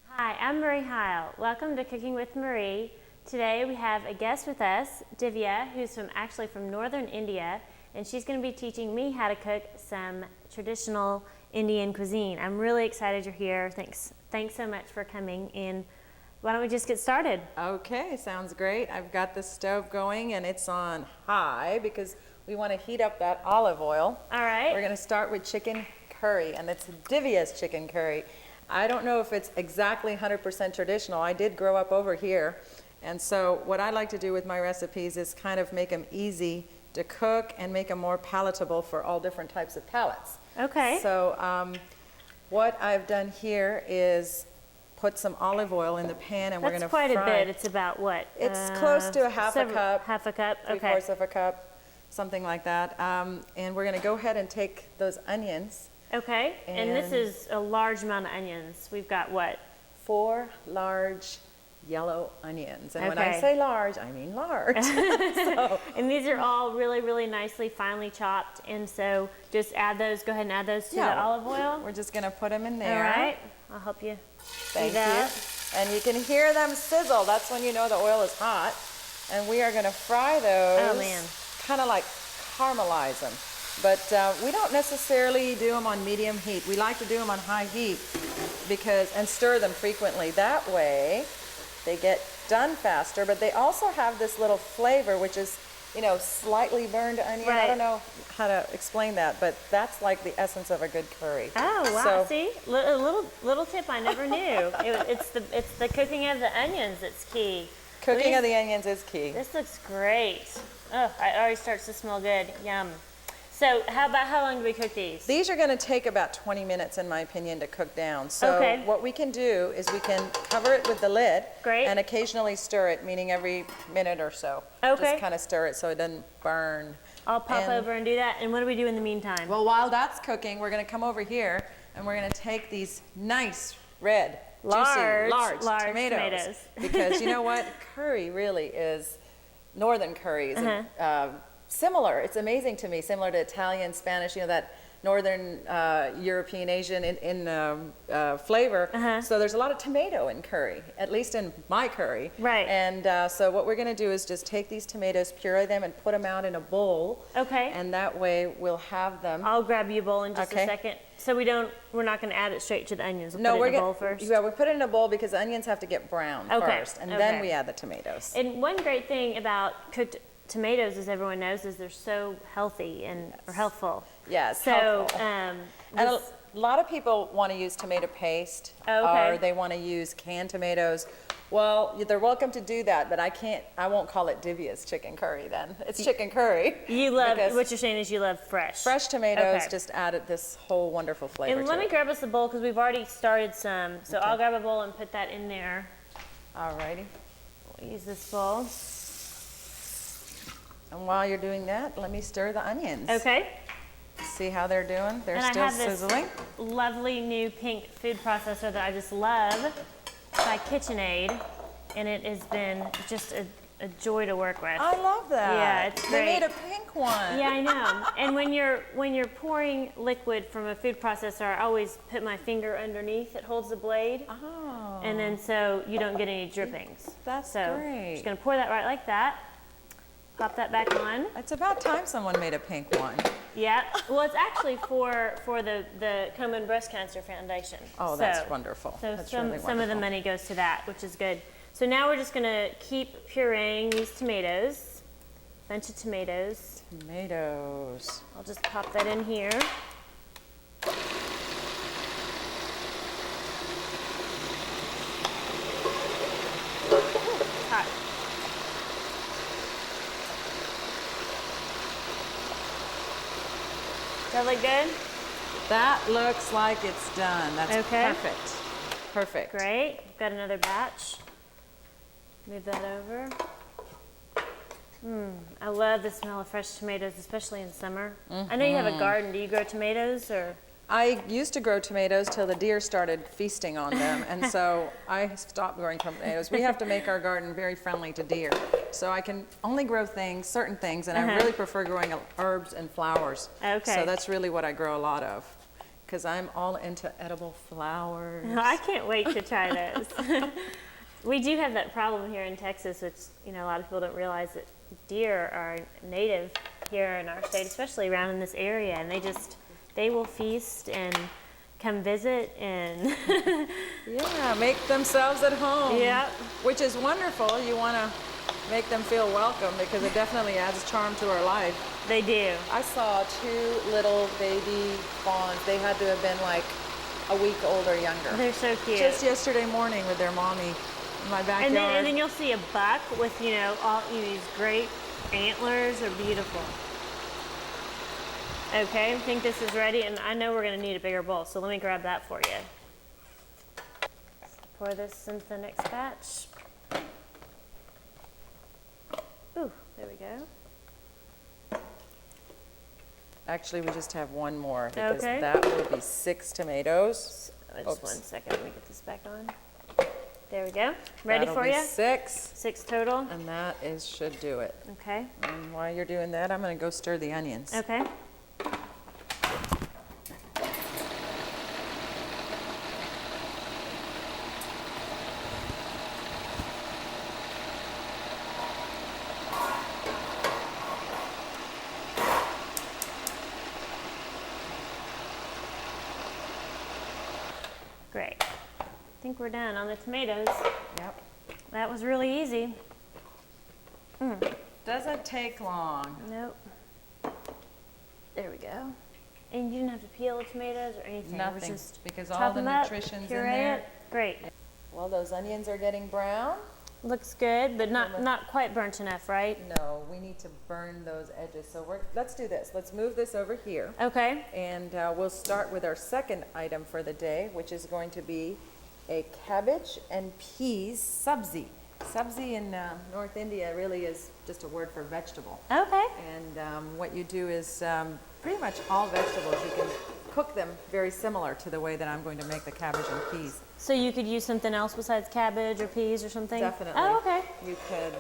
Hi, I'm Marie Hejl. Welcome to Cooking with Marie. Today we have a guest with us, Divya, who's actually from northern India, and she's going to be teaching me how to cook some traditional Indian cuisine. I'm really excited you're here. Thanks so much for coming in. Why don't we just get started? Okay, sounds great. I've got the stove going and it's on high because we want to heat up that olive oil. All right. We're going to start with chicken curry, and it's Divya's chicken curry. I don't know if it's exactly 100% traditional. I did grow up over here, and so what I like to do with my recipes is kind of make them easy to cook and make them more palatable for all different types of palates. Okay. So what I've done here is put some olive oil in the pan, and we're going to fry. That's quite a bit. It's about what? It's close to a half a cup. Half a cup, okay. 3/4 of a cup, something like that. And we're going to go ahead and take those onions. Okay, and this is a large amount of onions. We've got what? 4 large yellow onions. And when I Okay. say large, I mean large. So, And these are all really, really nicely finely chopped. And so just add those, go ahead and add those to Yeah. the olive oil. we're just going to put them in there. All right, I'll help you. Thank do that. you. And you can hear them sizzle. That's when you know the oil is hot. And we are going to fry those. Oh, man. Kind of like caramelize them. But we don't necessarily do them on medium heat. We like to do them on high heat and stir them frequently. That way they get done faster, but they also have this little flavor, which is, slightly burned onion. Right. I don't know how to explain that, but that's like the essence of a good curry. Oh, wow, So, see? A little tip I never knew. It's the cooking of the onions that's key. cooking of the onions is key. This looks great. Oh, it already starts to smell good. Yum. So how long do we cook these? These are going to take about 20 minutes, in my opinion, to cook down. So Okay. what we can do is we can cover it with the lid. Great. And occasionally stir it, meaning every minute or so. Okay. Just kind of stir it so it doesn't burn. I'll pop And- over and do that. And what do we do in the meantime? Well, while that's cooking, we're going to come over here and we're going to take these nice red, juicy, large tomatoes. Because you know what? Curry really is, northern curries, similar. It's amazing to me, similar to Italian, Spanish, that northern European, Asian in flavor. So there's a lot of tomato in curry, at least in my curry. Right. And so what we're going to do is just take these tomatoes, puree them, and put them out in a bowl. Okay. And that way we'll have them. I'll grab you a bowl in just Okay. a second. So we're not going to add it straight to the onions. We'll No, put we're it in a going bowl first. Yeah, we put it in a bowl because the onions have to get brown Okay, first, and okay. then we add the tomatoes. And one great thing about cooked tomatoes, as everyone knows, is they're so healthy or healthful. Yes, So, helpful. And a lot of people want to use tomato paste, Okay. or they want to use canned tomatoes. Well, they're welcome to do that, but I won't call it Divya's chicken curry then. It's chicken curry. you love, because what you're saying is you love fresh. fresh tomatoes Okay. just added this whole wonderful flavor And to let me it. grab us a bowl because we've already started some. So I'll grab a bowl and put that in there. Alrighty. We'll use this bowl. And while you're doing that, let me stir the onions. Okay. See how they're doing? They're And still I have this sizzling. lovely new pink food processor that I just love by KitchenAid, and it has been just a joy to work with. I love that. Yeah, it's They great. made a pink one. Yeah, I know. And when you're pouring liquid from a food processor, I always put my finger underneath. It holds the blade, Oh, and then so you don't get any drippings. that's So great. just gonna pour that right like that. Pop that back on. It's about time someone made a pink one. Yeah. Well, it's actually for the Komen Breast Cancer Foundation. Oh, that's wonderful. So That's some really of the wonderful. money goes to that, which is good. So now we're just gonna keep pureeing these tomatoes. Bunch of tomatoes. Tomatoes. I'll just pop that in here. Hot. Does that look good? That looks like it's done. That's okay. perfect. Perfect. Great. Got another batch. Move that over. I love the smell of fresh tomatoes, especially in summer. I know you have a garden. Do you grow tomatoes or? I used to grow tomatoes till the deer started feasting on them, and so I stopped growing tomatoes. We have to make our garden very friendly to deer. So I can only grow certain things, and I really prefer growing herbs and flowers. Okay. So that's really what I grow a lot of, because I'm all into edible flowers. I can't wait to try those. We do have that problem here in Texas, which, you know, a lot of people don't realize that deer are native here in our state, especially around in this area, and they will feast and come visit and yeah, make themselves at home. Yep. Which is wonderful. You want to make them feel welcome because it definitely adds charm to our life. They do. I saw 2 little baby fawns. They had to have been like a week old or younger. They're so cute. Just yesterday morning with their mommy in my backyard. And then you'll see a buck with, you know, these great antlers are beautiful. Okay, I think this is ready, and I know we're going to need a bigger bowl, so let me grab that for you. Pour this into the next batch. Ooh, there we go. Actually, we just have one more because Okay. that will be 6 tomatoes. Just 1 second, let me get this back on. There we go. Ready That'll for be you? 6. 6 total. And that should do it. Okay. And while you're doing that, I'm going to go stir the onions. Okay. Great. I think we're done on the tomatoes. Yep. That was really easy. Doesn't take long. Nope. There we go. And you didn't have to peel the tomatoes or anything. It was Nothing, just because all chop the them up, nutrition's in puree there. it. Great. Well, those onions are getting brown. Looks good, but not quite burnt enough, right? No, we need to burn those edges. So let's do this. Let's move this over here. Okay. And we'll start with our second item for the day, which is going to be a cabbage and peas sabzi. Sabzi in North India really is just a word for vegetable. Okay. And what you do is pretty much all vegetables, you can cook them very similar to the way that I'm going to make the cabbage and peas. So you could use something else besides cabbage or peas or something? Definitely. Oh, okay. You could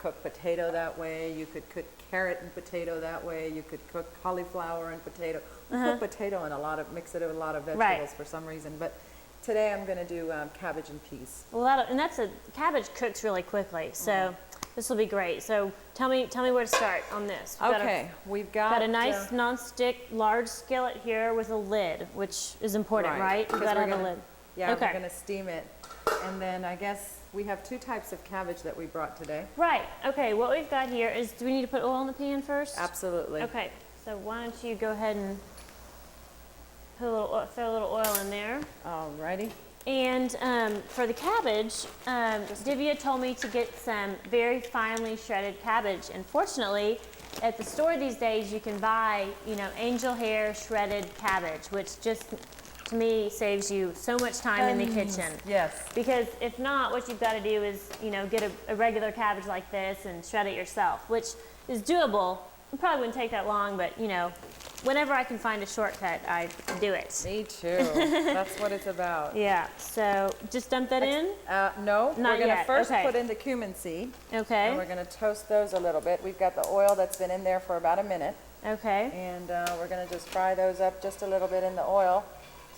cook potato that way. You could cook carrot and potato that way. You could cook cauliflower and potato. We cook potato and mix it with a lot of vegetables for some reason. But today I'm going to do cabbage and peas. Well, cabbage cooks really quickly, so this will be great. So tell me where to start on this. We've got a nice non-stick large skillet here with a lid, which is important, right? You've got to have a lid. Yeah, okay. We're going to steam it. And then I guess we have 2 types of cabbage that we brought today. Right. Okay, what we've got here is, do we need to put oil in the pan first? Absolutely. Okay, so why don't you go ahead and throw a little oil in there. Alrighty. And for the cabbage, Divya told me to get some very finely shredded cabbage. And fortunately, at the store these days, you can buy, angel hair shredded cabbage, which just, to me, saves you so much time in the kitchen. Yes. Because if not, what you've got to do is, get a regular cabbage like this and shred it yourself, which is doable. It probably wouldn't take that long, but, whenever I can find a shortcut, I do it. Me too. That's what it's about. Yeah, so just dump that in? No, Not we're going to yet. first Okay. put in the cumin seed. Okay. And we're going to toast those a little bit. We've got the oil that's been in there for about a minute. Okay. And we're going to just fry those up just a little bit in the oil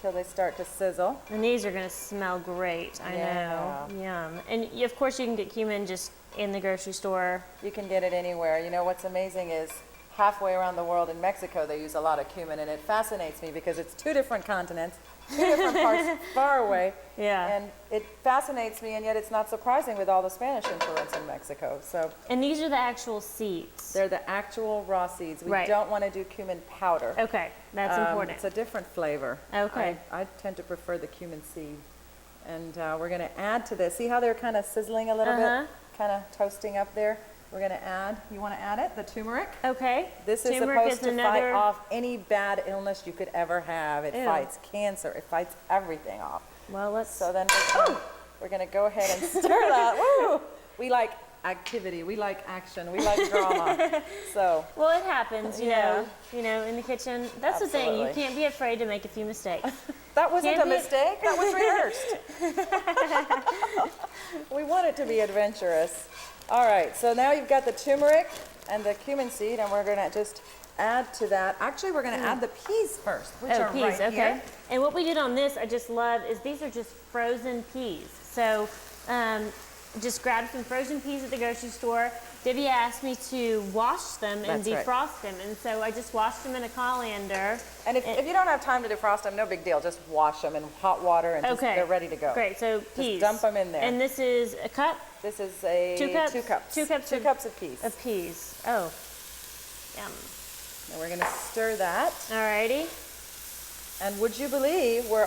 till they start to sizzle. And these are going to smell great, I know. Yum. And of course you can get cumin just in the grocery store. You can get it anywhere. What's amazing is halfway around the world in Mexico, they use a lot of cumin, and it fascinates me because it's 2 different continents, 2 different parts far away. Yeah. And it fascinates me, and yet it's not surprising with all the Spanish influence in Mexico. So And these are the actual seeds. they're the actual raw seeds. We Right. don't want to do cumin powder. Okay, that's important. It's a different flavor. Okay. I tend to prefer the cumin seed. And we're going to add to this. See how they're kind of sizzling a little bit? Kind of toasting up there? We're gonna add, you wanna add it, the turmeric? Okay. This is Turmeric supposed to fight off any bad illness you could ever have. It fights cancer, it fights everything off. Well, let's. So then we're gonna go ahead and stir that. Woo! We like activity, we like action, we like drama. So. Well, it happens, you know, in the kitchen. That's the thing, you can't be afraid to make a few mistakes. That wasn't a mistake, that was rehearsed. We want it to be adventurous. All right, so now you've got the turmeric and the cumin seed, and we're gonna just add to that. Actually, we're gonna add the peas first, which are peas, right okay. here. And what we did on this, I just love, is these are just frozen peas. So just grabbed some frozen peas at the grocery store. Divya asked me to wash them and defrost them, and so I just washed them in a colander. And if you don't have time to defrost them, no big deal. Just wash them in hot water and they're ready to go. Great, so peas. Just dump them in there. And this is a cup? This is a 2 cups? 2 cups. 2 cups. 2 cups of peas. Of peas. Oh, yum. And we're gonna stir that. Alrighty. And would you believe we're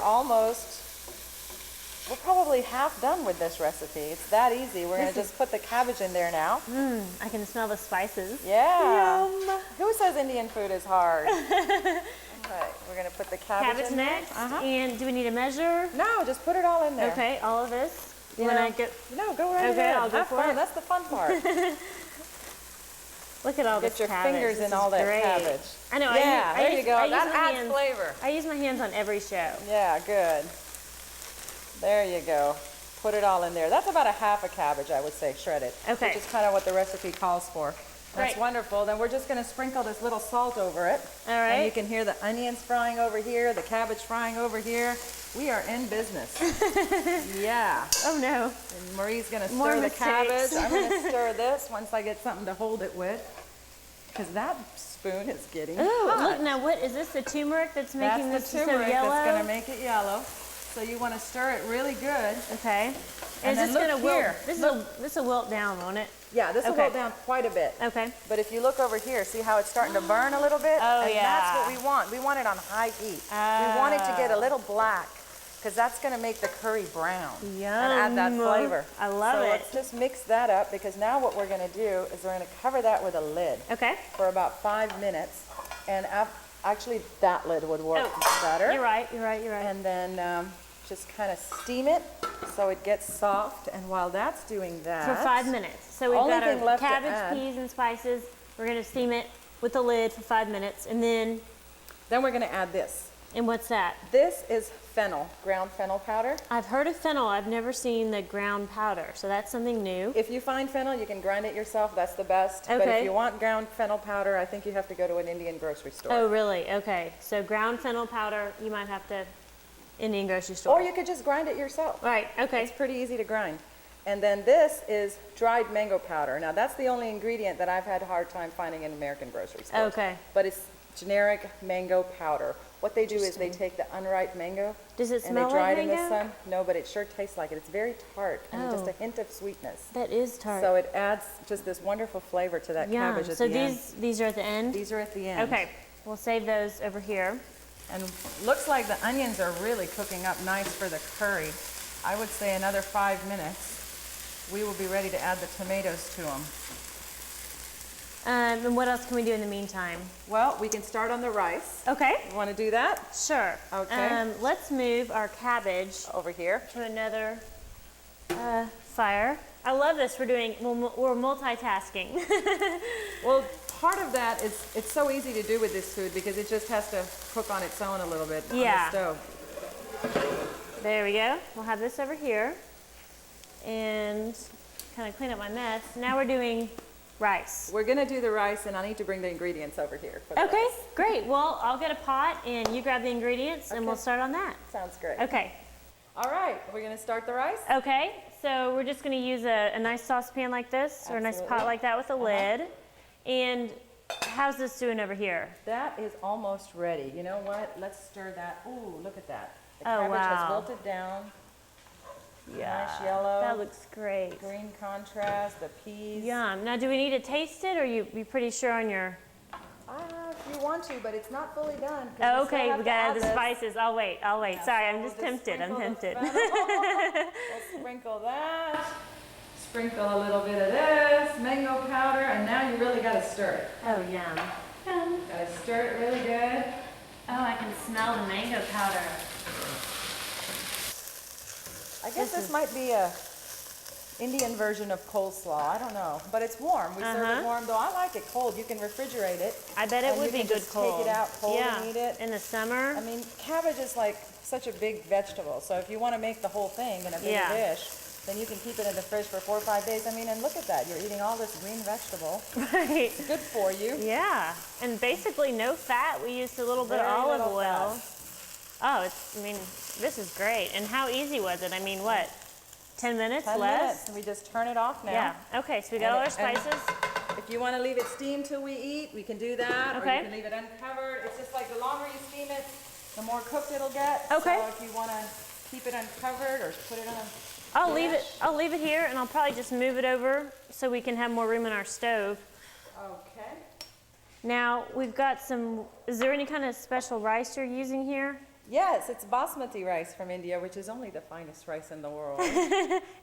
probably half done with this recipe. It's that easy. We're gonna just put the cabbage in there now. I can smell the spices. Yeah. Yum. Who says Indian food is hard? All right, we're gonna put the cabbage in next. there. And do we need a measure? No, just put it all in there. Okay, all of this. No, go right ahead. I'll go have for fun. it. That's the fun part. Look at all this Get your cabbage. fingers This in all is that great. cabbage. I know. Yeah, I there use, you go. I That use my adds hands, flavor. I use my hands on every show. Yeah, good. There you go. Put it all in there. That's about a half a cabbage, I would say, shredded. Okay. Which is kind of what the recipe calls for. That's Great. wonderful. Then we're just going to sprinkle this little salt over it. All right. And you can hear the onions frying over here, the cabbage frying over here. We are in business. Yeah. Oh no. And Marie's going to More stir the mistakes. cabbage. I'm going to stir this once I get something to hold it with. Because that spoon is getting Oh, hot. look now. What is this? The turmeric that's making That's this the turmeric so yellow? that's going to make it yellow. So you want to stir it really good. Okay. And is then this look going to wilt? here. This will wilt down, won't it? Yeah, this will Okay. go down quite a bit. Okay. But if you look over here, see how it's starting to burn a little bit? Oh, and yeah. that's what we want. We want it on high heat. We want it to get a little black because that's going to make the curry brown and add that Yum. flavor. I love so it. let's just mix that up because now what we're going to do is we're going to cover that with a lid Okay. for about 5 minutes. And actually, that lid would work better. You're right. You're right. You're right. And then just kind of steam it so it gets soft. And while that's doing that, For 5 minutes. So we've Only got thing our left to cabbage, add- peas, and spices. We're going to steam it with the lid for 5 minutes, and then we're going to add this. and what's that? This is fennel, ground fennel powder. I've heard of fennel. I've never seen the ground powder, so that's something new. If you find fennel, you can grind it yourself. That's the best. But Okay. if you want ground fennel powder, I think you have to go to an Indian grocery store. Oh, really? Okay. So ground fennel powder, you might have to Indian grocery store. Or you could just grind it yourself. Right. Okay. It's pretty easy to grind. And then this is dried mango powder. Now that's the only ingredient that I've had a hard time finding in American grocery stores. Okay. But it's generic mango powder. What they do is they take the unripe mango Does it and they smell dry like it in the mango? sun. No, but it sure tastes like it. It's very tart and just a hint of sweetness. That is tart. So it adds just this wonderful flavor to that Yum. cabbage at So the end. these are at the end? These are at the end. Okay. We'll save those over here. And looks like the onions are really cooking up nice for the curry. I would say another 5 minutes. We will be ready to add the tomatoes to them. And what else can we do in the meantime? Well, we can start on the rice. Okay. You want to do that? Sure. Okay. Let's move our cabbage Over here. to another fire. I love this. We're multitasking. Well, part of that is it's so easy to do with this food because it just has to cook on its own a little bit on the stove. There we go. We'll have this over here and kind of clean up my mess. Now we're doing rice. We're going to do the rice, and I need to bring the ingredients over here. For the Okay, rice. great. Well, I'll get a pot and you grab the ingredients and we'll start on that. Sounds great. Okay. All right, we're going to start the rice. Okay, so we're just going to use a nice saucepan like this or a nice pot like that with a lid. And how's this doing over here? That is almost ready. You know what? Let's stir that. Ooh, look at that. The Oh, cabbage has wow. wilted down. Yeah. Nice yellow. That looks great. Green contrast, the peas. Yum. Now, do we need to taste it or you pretty sure on your... If you want to, but it's not fully done. 'cause Oh, we still okay, have we to gotta add add the this. spices. I'll wait. Yeah, Sorry, so I'm just we'll tempted. I'm sprinkle the tempted. fennel. We'll sprinkle that. Sprinkle a little bit of this, mango powder, and now you really gotta stir it. Oh, yum. Yum. Gotta stir it really good. Oh, I can smell the mango powder. I guess this might be a Indian version of coleslaw. I don't know, but it's warm. We serve it warm, though I like it cold. You can refrigerate it. I bet it would be good cold. Take it out cold and eat it. In the summer. I mean, cabbage is like such a big vegetable, so if you want to make the whole thing in a big dish, then you can keep it in the fridge for 4 or 5 days. I mean, and look at that. You're eating all this green vegetable. Right. It's good for you. Yeah, and basically no fat. We used a little bit of olive oil. Oh, I mean, this is great. And how easy was it? I mean, what? 10 minutes 10 less? minutes. We just turn it off now. Yeah. Okay, so we got all our spices. If you want to leave it steamed till we eat, we can do that. Okay. Or you can leave it uncovered. It's just like the longer you steam it, the more cooked it'll get. Okay. So if you want to keep it uncovered or put it on. I'll leave it here, and I'll probably just move it over so we can have more room in our stove. Okay. Now we've got some. Is there any kind of special rice you're using here? Yes, it's basmati rice from India, which is only the finest rice in the world.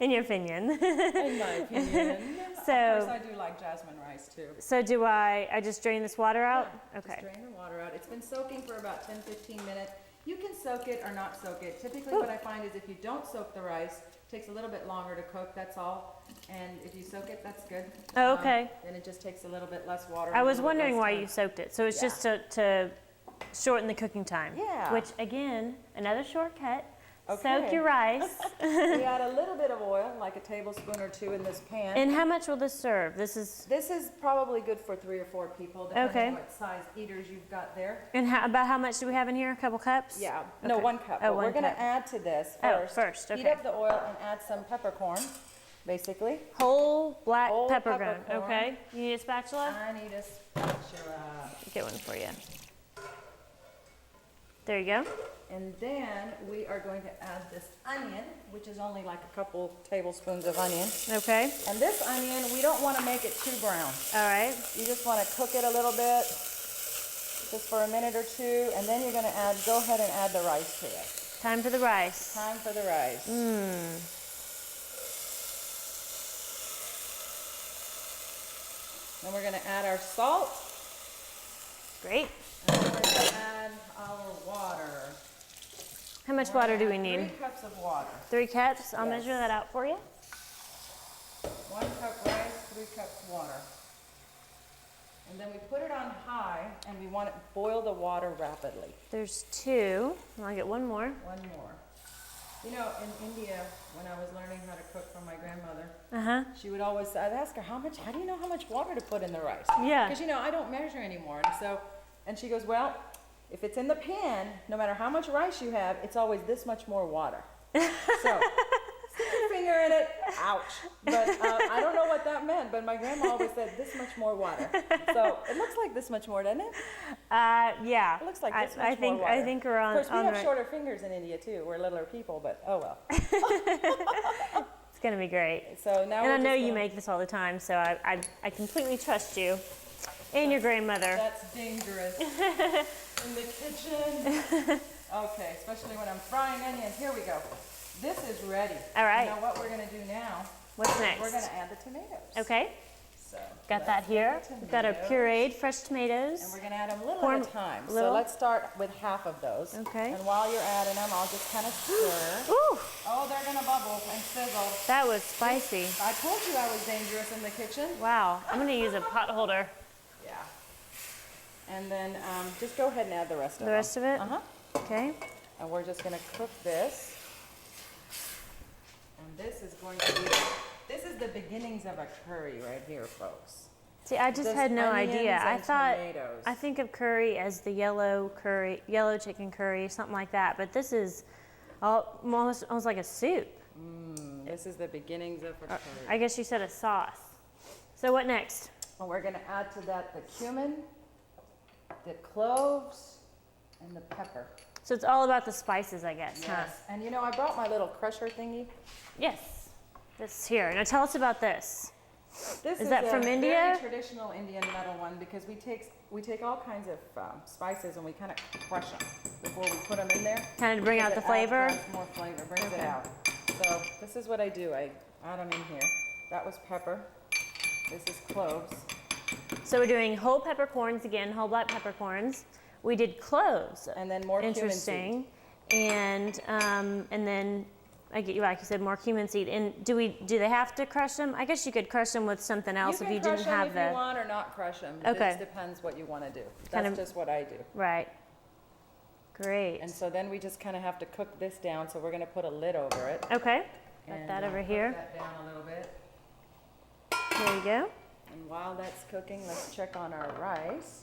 In your opinion. In my opinion. So, of course, I do like jasmine rice too. So do I just drain this water out? Yeah, okay. Just drain the water out. It's been soaking for about 10-15 minutes. You can soak it or not soak it. Typically what I find is if you don't soak the rice, it takes a little bit longer to cook, that's all. And if you soak it, that's good. Oh, okay. Then it just takes a little bit less water. I was wondering why you soaked it. So it's just to shorten the cooking time. Yeah. Which, again, another shortcut. Okay. Soak your rice. We add a little bit of oil, like a tablespoon or 2 in this pan. And how much will this serve? This is probably good for 3 or 4 people, depending on what size eaters you've got there. And about how much do we have in here? A couple cups? Yeah. Okay. No, 1 cup. Oh, but we're going to add to this first. First, okay. Heat up the oil and add some peppercorn, basically. Whole black Whole peppercorn. peppercorn. Okay. You need a spatula? I need a spatula. Get one for you. There you go. And then we are going to add this onion, which is only like a couple tablespoons of onion. Okay. And this onion, we don't want to make it too brown. All right. You just want to cook it a little bit, just for a minute or 2, and then you're going to go ahead and add the rice to it. Time for the rice. Time for the rice. Then we're going to add our salt. Great. And we're going to add our water. How much water do we need? 3 cups of water. 3 cups? I'll Yes. measure that out for you. 1 cup rice, 3 cups water. And then we put it on high, and we want to boil the water rapidly. There's 2. I'll get 1 more. 1 more. You know, in India, when I was learning how to cook from my grandmother, she would always, I'd ask her, how do you know how much water to put in the rice? Yeah. Because, I don't measure anymore. And she goes, well, if it's in the pan, no matter how much rice you have, it's always this much more water. So, stick your finger in it, ouch. But I don't know what that meant, but my grandma always said this much more water. So it looks like this much more, doesn't it? Yeah. It looks like this much more water. I think we're on. Of course, we have shorter fingers in India too. We're littler people, but oh well. It's gonna be great. So now. And I know you make this all the time, so I completely trust you and your grandmother. That's dangerous. In the kitchen. Okay, especially when I'm frying onions. Here we go. This is ready. All right. Now what we're going to do now. What's next? We're going to add the tomatoes. Okay. So got that here. We've got our pureed fresh tomatoes. And we're going to add them a little at a time. So let's start with half of those. Okay. And while you're adding them, I'll just kind of stir. Ooh. Oh, they're going to bubble and sizzle. That was spicy. I told you I was dangerous in the kitchen. Wow. I'm going to use a pot holder. Yeah. And then just go ahead and add the rest of it. The rest of it? Uh-huh. Okay. And we're just going to cook this. And this is going to be, this is the beginnings of a curry right here, folks. See, I just had no idea. I thought, tomatoes. I think of curry as the yellow chicken curry, something like that. But this is almost like a soup. This is the beginnings of a curry. I guess you said a sauce. So what next? And we're going to add to that the cumin, the cloves, and the pepper. So it's all about the spices, I guess, huh? Yes. And I brought my little crusher thingy. Yes. This here. Now tell us about this. This is that from India? Very traditional Indian metal one because we take all kinds of spices and we kind of crush them before we put them in there. Kind of bring out the flavor? Adds more flavor, brings it out. So this is what I do. I add them in here. That was pepper. This is cloves. So we're doing whole peppercorns again, whole black peppercorns. We did cloves. And then more cumin seed. Interesting. And then I get you, like you said, more cumin seed. And do they have to crush them? I guess you could crush them with something else if you didn't have You can crush them if you want or not crush them. Okay. It just depends what you want to do. That's just what I do. Right. Great. And so then we just kind of have to cook this down. So we're going to put a lid over it. Okay. Got that over here. Put that down a little bit. There you go. And while that's cooking, let's check on our rice.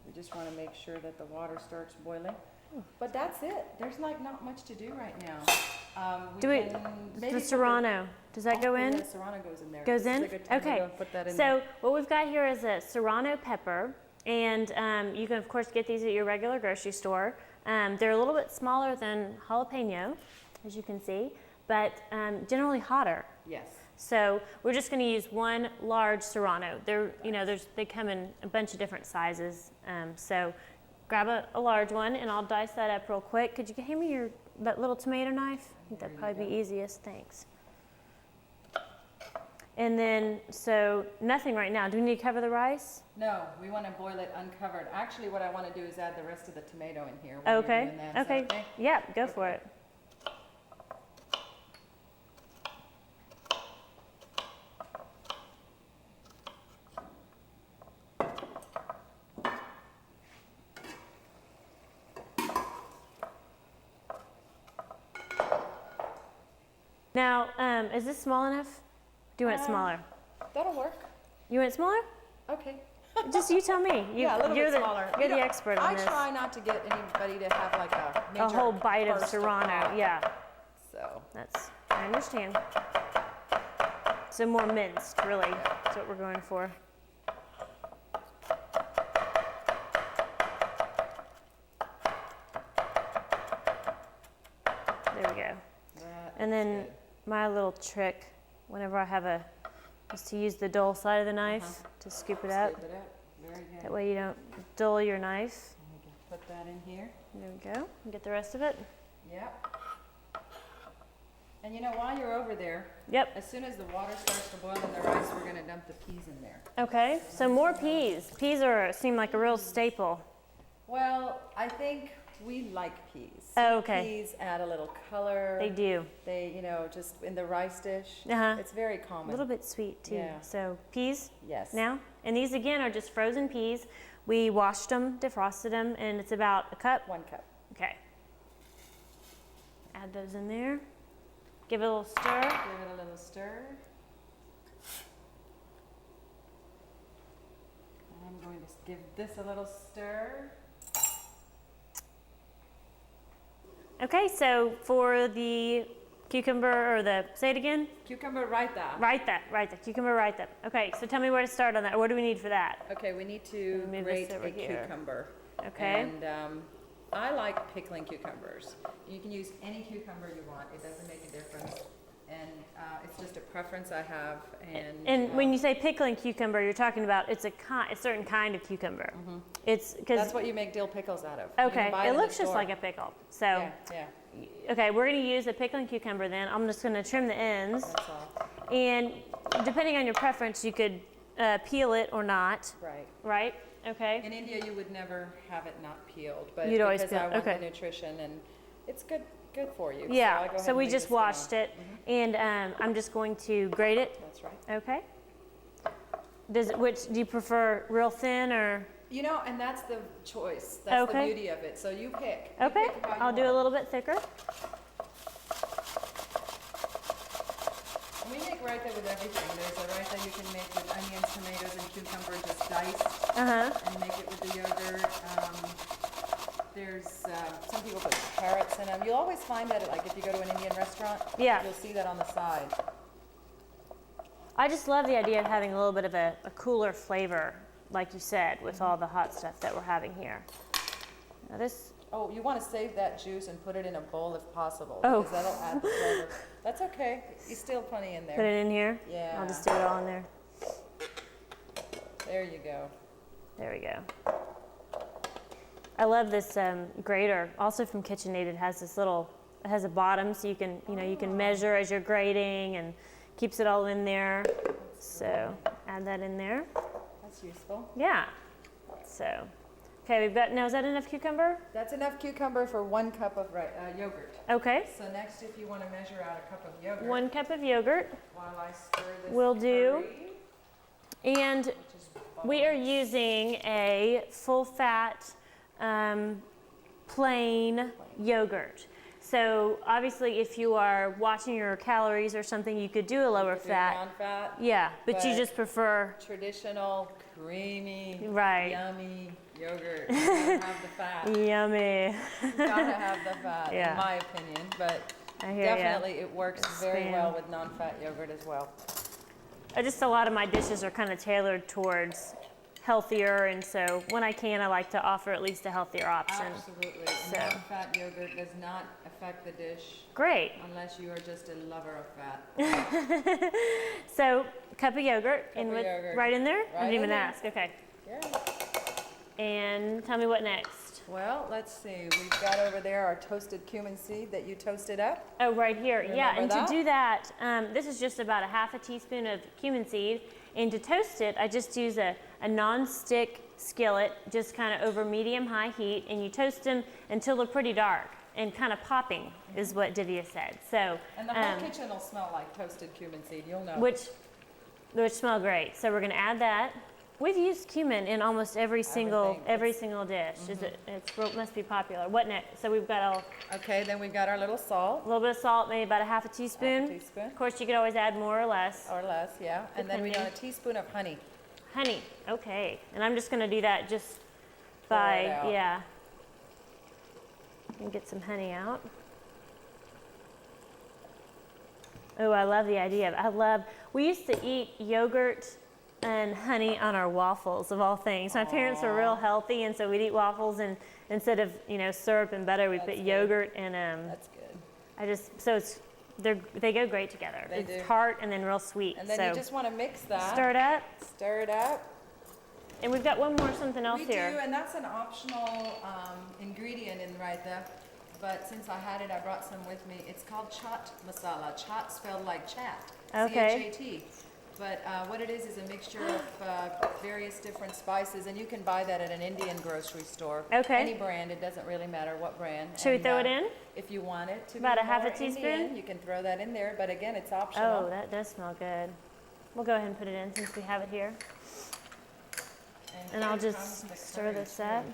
We just want to make sure that the water starts boiling. But that's it. There's like not much to do right now. The serrano, does that go in? Yeah, serrano goes in there. Goes in? Okay. Put that in So there. what we've got here is a serrano pepper, and you can of course get these at your regular grocery store. They're a little bit smaller than jalapeno, as you can see, but generally hotter. Yes. So we're just going to use one large serrano. They come in a bunch of different sizes. So grab a large one, and I'll dice that up real quick. Could you hand me that little tomato knife? I think that'd probably be easiest. Thanks. And then, so nothing right now. Do we need to cover the rice? No, we want to boil it uncovered. Actually, what I want to do is add the rest of the tomato in here. Okay. Okay. Yeah, go for it. Now, is this small enough? Do you want it smaller? That'll work. You want it smaller? Okay. Just you tell me. Yeah, a little bit smaller. You're the expert on this. I try not to get anybody to have like a major A whole bite of serrano, yeah. So. I understand. So more minced, really. That's what we're going for. There we go. And then my little trick, whenever I have is to use the dull side of the knife to scoop it up. Scoop it up. Very good. That way you don't dull your knife. Put that in here. There we go. And get the rest of it. Yep. And while you're over there, as soon as the water starts to boil in the rice, we're going to dump the peas in there. Okay, so more peas. Peas seem like a real staple. Well, I think we like peas. Oh, okay. Peas add a little color. They do. They, just in the rice dish, it's very common. A little bit sweet too. Yeah. So peas Yes. now. And these again are just frozen peas. We washed them, defrosted them, and it's about a cup. 1 cup. Okay. Add those in there. Give it a little stir. Give it a little stir. I'm going to give this a little stir. Okay, so for the cucumber, say it again? Cucumber raita. Raita, cucumber raita. Okay, so tell me where to start on that. What do we need for that? Okay, we need to grate a cucumber. Okay. And I like pickling cucumbers. You can use any cucumber you want. It doesn't make a difference. And it's just a preference I have. And when you say pickling cucumber, you're talking about it's a certain kind of cucumber. Mm-hmm. That's what you make dill pickles out of. Okay, it looks just like a pickle. So, yeah. Okay, we're going to use a pickling cucumber then. I'm just going to trim the ends. That's all. And depending on your preference, you could peel it or not. Right. Right? Okay. In India, you would never have it not peeled, but You'd always because peel. I want Okay. the nutrition and it's good for you. Yeah. So So we just washed it, and I'm just going to grate it. That's right. Okay. Which do you prefer, real thin or? And that's the choice. That's the beauty of it. So you pick. Okay. You pick how you I'll do a want. little bit thicker. We make raita with everything. There's a raita you can make with onions, tomatoes, and cucumber just diced and make it with the yogurt. There's some people put carrots in them. You'll always find that if you go to an Indian restaurant, you'll see that on the side. I just love the idea of having a little bit of a cooler flavor, like you said, with all the hot stuff that we're having here. Now this. Oh, you want to save that juice and put it in a bowl if possible. Oh. Because that'll add the flavor. That's okay. You still plenty in there. Put it in here? Yeah. I'll just do it all in there. There you go. There we go. I love this grater, also from KitchenAid. It has this it has a bottom, so you can, you can measure as you're grating and Keeps it all in there. So add that in there. That's useful. Yeah. So, okay, we've got, now is that enough cucumber? That's enough cucumber for 1 cup of yogurt. Okay. So next, if you want to measure out a cup of yogurt. 1 cup of yogurt. While I stir this Will do. curry, And we are using a full-fat, plain yogurt. So obviously, if you are watching your calories or something, you could do a lower fat. Non-fat. Yeah, but you but just prefer. Traditional, creamy, Right. yummy yogurt. You gotta have the fat. Yummy. You gotta have the fat, Yeah. in my opinion. But I hear ya. definitely, it works very Spam. well with non-fat yogurt as well. Just a lot of my dishes are kind of tailored towards healthier, and so when I can, I like to offer at least a healthier option. Absolutely. So. Non-fat yogurt does not affect the dish Great. unless you are just a lover of fat. So, cup of yogurt, Cup of yogurt. right in there? I Right didn't even in there. ask. Okay. Yeah. And tell me what next. Well, let's see. We've got over there our toasted cumin seed that you toasted up. Oh, right here. Yeah, and Remember that? to do that, this is just about a half a teaspoon of cumin seed. And to toast it, I just use a non-stick skillet, just kind of over medium-high heat, and you toast them until they're pretty dark and kind of popping, is what Divya said. So, And the whole kitchen will smell like toasted cumin seed. You'll know. which smell great. So we're going to add that. We've used cumin in almost every single dish. It must be popular. What next? So we've got Okay, then we've got our little salt. a little bit of salt, maybe about a half a teaspoon. Half a teaspoon. Of course, you could always add more or less. Or less, yeah. And then we got a Depending. teaspoon of honey. Honey, okay. And I'm just going to do that just Pour by, it out. yeah. And get some honey out. Oh, I love the idea of, we used to eat yogurt and honey on our waffles, of all things. My parents were real healthy, and so we'd eat waffles, and instead of, syrup and butter, we put That's good. yogurt and, That's good. they go great together. They It's do. tart and then real sweet. And then so you just want to mix that. stir it up. Stir it up. And we've got one more something else We here. do, and that's an optional ingredient in raita. But since I had it, I brought some with me. It's called chaat masala. Chaat spelled like chat. Okay. C-H-A-T. But what it is a mixture of various different spices, and you can buy that at an Indian grocery store. Okay. Any brand, it doesn't really matter what brand. Should we And, throw it in? If you want it to About be a half a more teaspoon? Indian, you can throw that in there, but again, it's optional. Oh, that does smell good. We'll go ahead and put it in since we have it here. And I'll here just comes the stir curry, this too. up.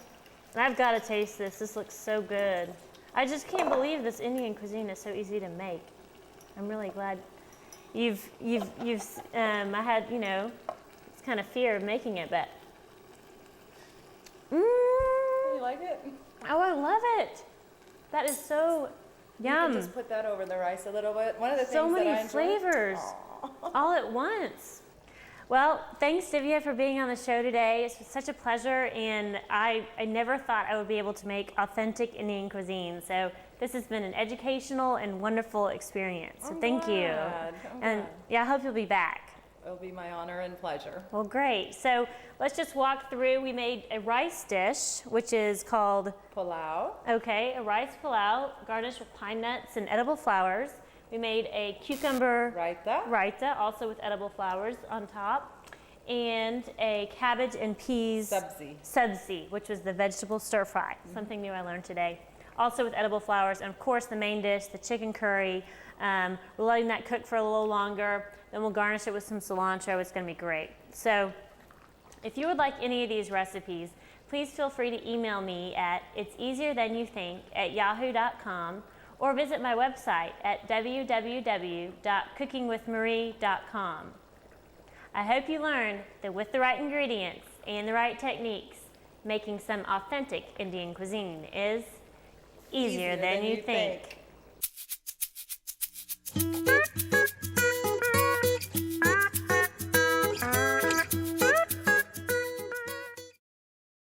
And I've got to taste this. This looks so good. I just can't believe this Indian cuisine is so easy to make. I'm really glad I had, it's kind of fear of making it, but. You like it? Oh, I love it. That is so You yum. can just put that over the rice a little bit. One of the things So that I many enjoy. flavors all at once. Well, thanks, Divya, for being on the show today. It's such a pleasure, and I never thought I would be able to make authentic Indian cuisine. So this has been an educational and wonderful experience. So thank you. I'm And glad. yeah, I hope you'll be back. It'll be my honor and pleasure. Well, great. So let's just walk through. We made a rice dish, which is called, Palau. a rice pilau garnished with pine nuts and edible flowers. We made a cucumber raita, also with edible flowers on top, and a cabbage and peas sabzi, which was the vegetable stir fry. Something new I learned today. Also with edible flowers, and of course the main dish, the chicken curry. We're letting that cook for a little longer. Then we'll garnish it with some cilantro. It's going to be great. So if you would like any of these recipes, please feel free to email me at itseasierthanyoutthink@yahoo.com, or visit my website at www.cookingwithmarie.com. I hope you learned that with the right ingredients and the right techniques, making some authentic Indian cuisine is easier than you think.